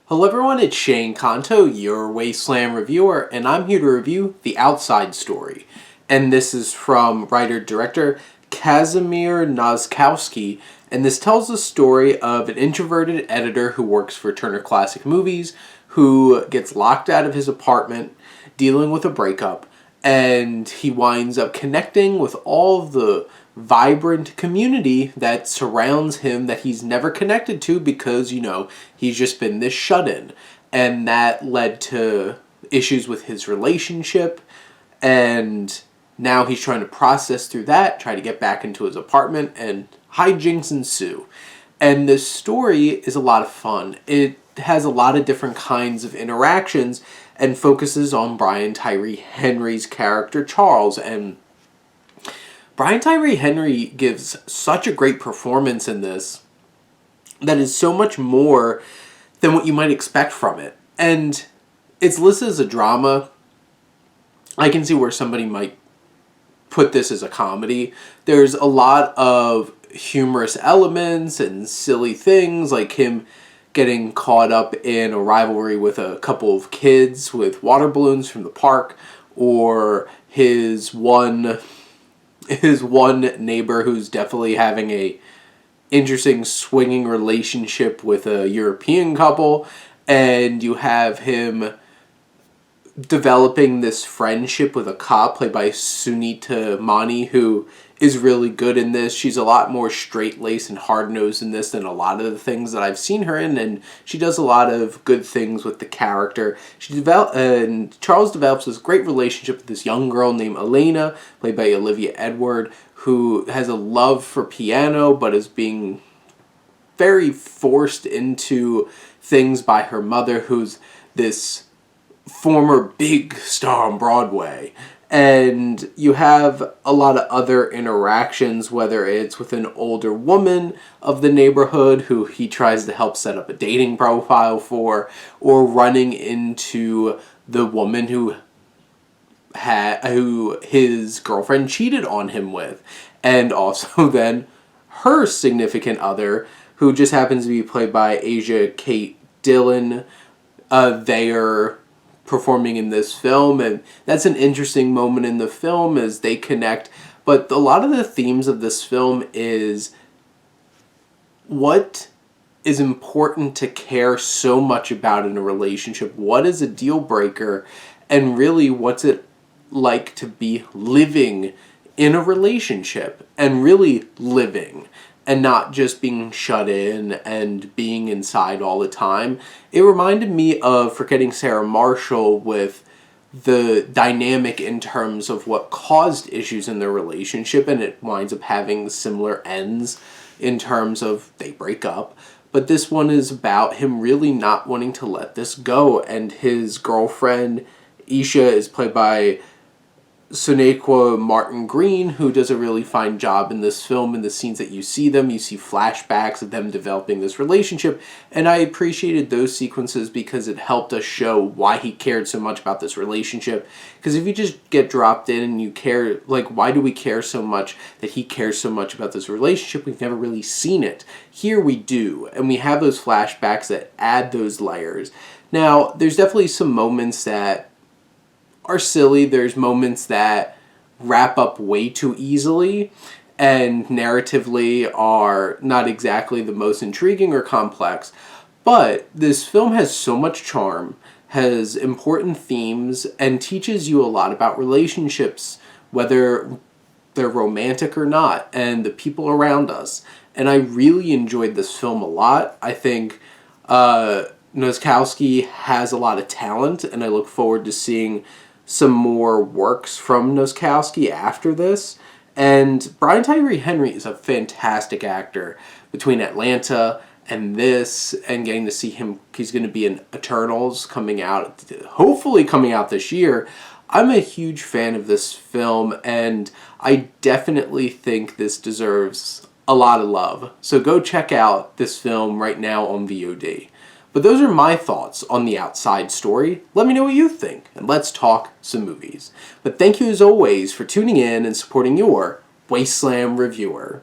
Hello everyone, it's Shane Kanto, your Wasteland reviewer, and I'm here to review The Outside Story. And this is from writer-director Kazimir Noskowski, and this tells the story of an introverted editor who works for Turner Classic Movies, who gets locked out of his apartment, dealing with a breakup, and he winds up connecting with all of the vibrant community that surrounds him that he's never connected to because, he's just been this shut-in. And that led to issues with his relationship, and now he's trying to process through that, try to get back into his apartment, and hijinks ensue. And this story is a lot of fun. It has a lot of different kinds of interactions and focuses on Brian Tyree Henry's character, Charles. And Brian Tyree Henry gives such a great performance in this that is so much more than what you might expect from it. And it's listed as a drama. I can see where somebody might put this as a comedy. There's a lot of humorous elements and silly things, like him getting caught up in a rivalry with a couple of kids with water balloons from the park, or his one neighbor who's definitely having a interesting swinging relationship with a European couple, and you have him developing this friendship with a cop played by Sunita Mani, who is really good in this. She's a lot more straight-laced and hard-nosed in this than a lot of the things that I've seen her in, and she does a lot of good things with the character. And Charles develops this great relationship with this young girl named Elena, played by Olivia Edward, who has a love for piano but is being very forced into things by her mother, who's this former big star on Broadway. And you have a lot of other interactions, whether it's with an older woman of the neighborhood who he tries to help set up a dating profile for, or running into the woman who his girlfriend cheated on him with, and also then her significant other, who just happens to be played by Asia Kate Dillon. They are performing in this film, and that's an interesting moment in the film as they connect. But a lot of the themes of this film is what is important to care so much about in a relationship, what is a deal breaker, and really what's it like to be living in a relationship, and really living, and not just being shut in and being inside all the time. It reminded me of Forgetting Sarah Marshall, with the dynamic in terms of what caused issues in their relationship, and it winds up having similar ends in terms of they break up. But this one is about him really not wanting to let this go, and his girlfriend, Isha, is played by Sonequa Martin Green, who does a really fine job in this film. In the scenes that you see flashbacks of them developing this relationship, and I appreciated those sequences because it helped us show why he cared so much about this relationship. Because if you just get dropped in and you care, like, why do we care so much that he cares so much about this relationship? We've never really seen it. Here we do, and we have those flashbacks that add those layers. Now, there's definitely some moments that are silly. There's moments that wrap up way too easily and narratively are not exactly the most intriguing or complex. But this film has so much charm, has important themes, and teaches you a lot about relationships, whether they're romantic or not, and the people around us. And I really enjoyed this film a lot. I think Noskowski has a lot of talent, and I look forward to seeing some more works from Noskowski after this. And Brian Tyree Henry is a fantastic actor. Between Atlanta and this, and getting to see him, he's going to be in Eternals hopefully coming out this year. I'm a huge fan of this film, and I definitely think this deserves a lot of love. So go check out this film right now on VOD. But those are my thoughts on The Outside Story. Let me know what you think, and let's talk some movies. But thank you as always for tuning in and supporting your Wasteland reviewer.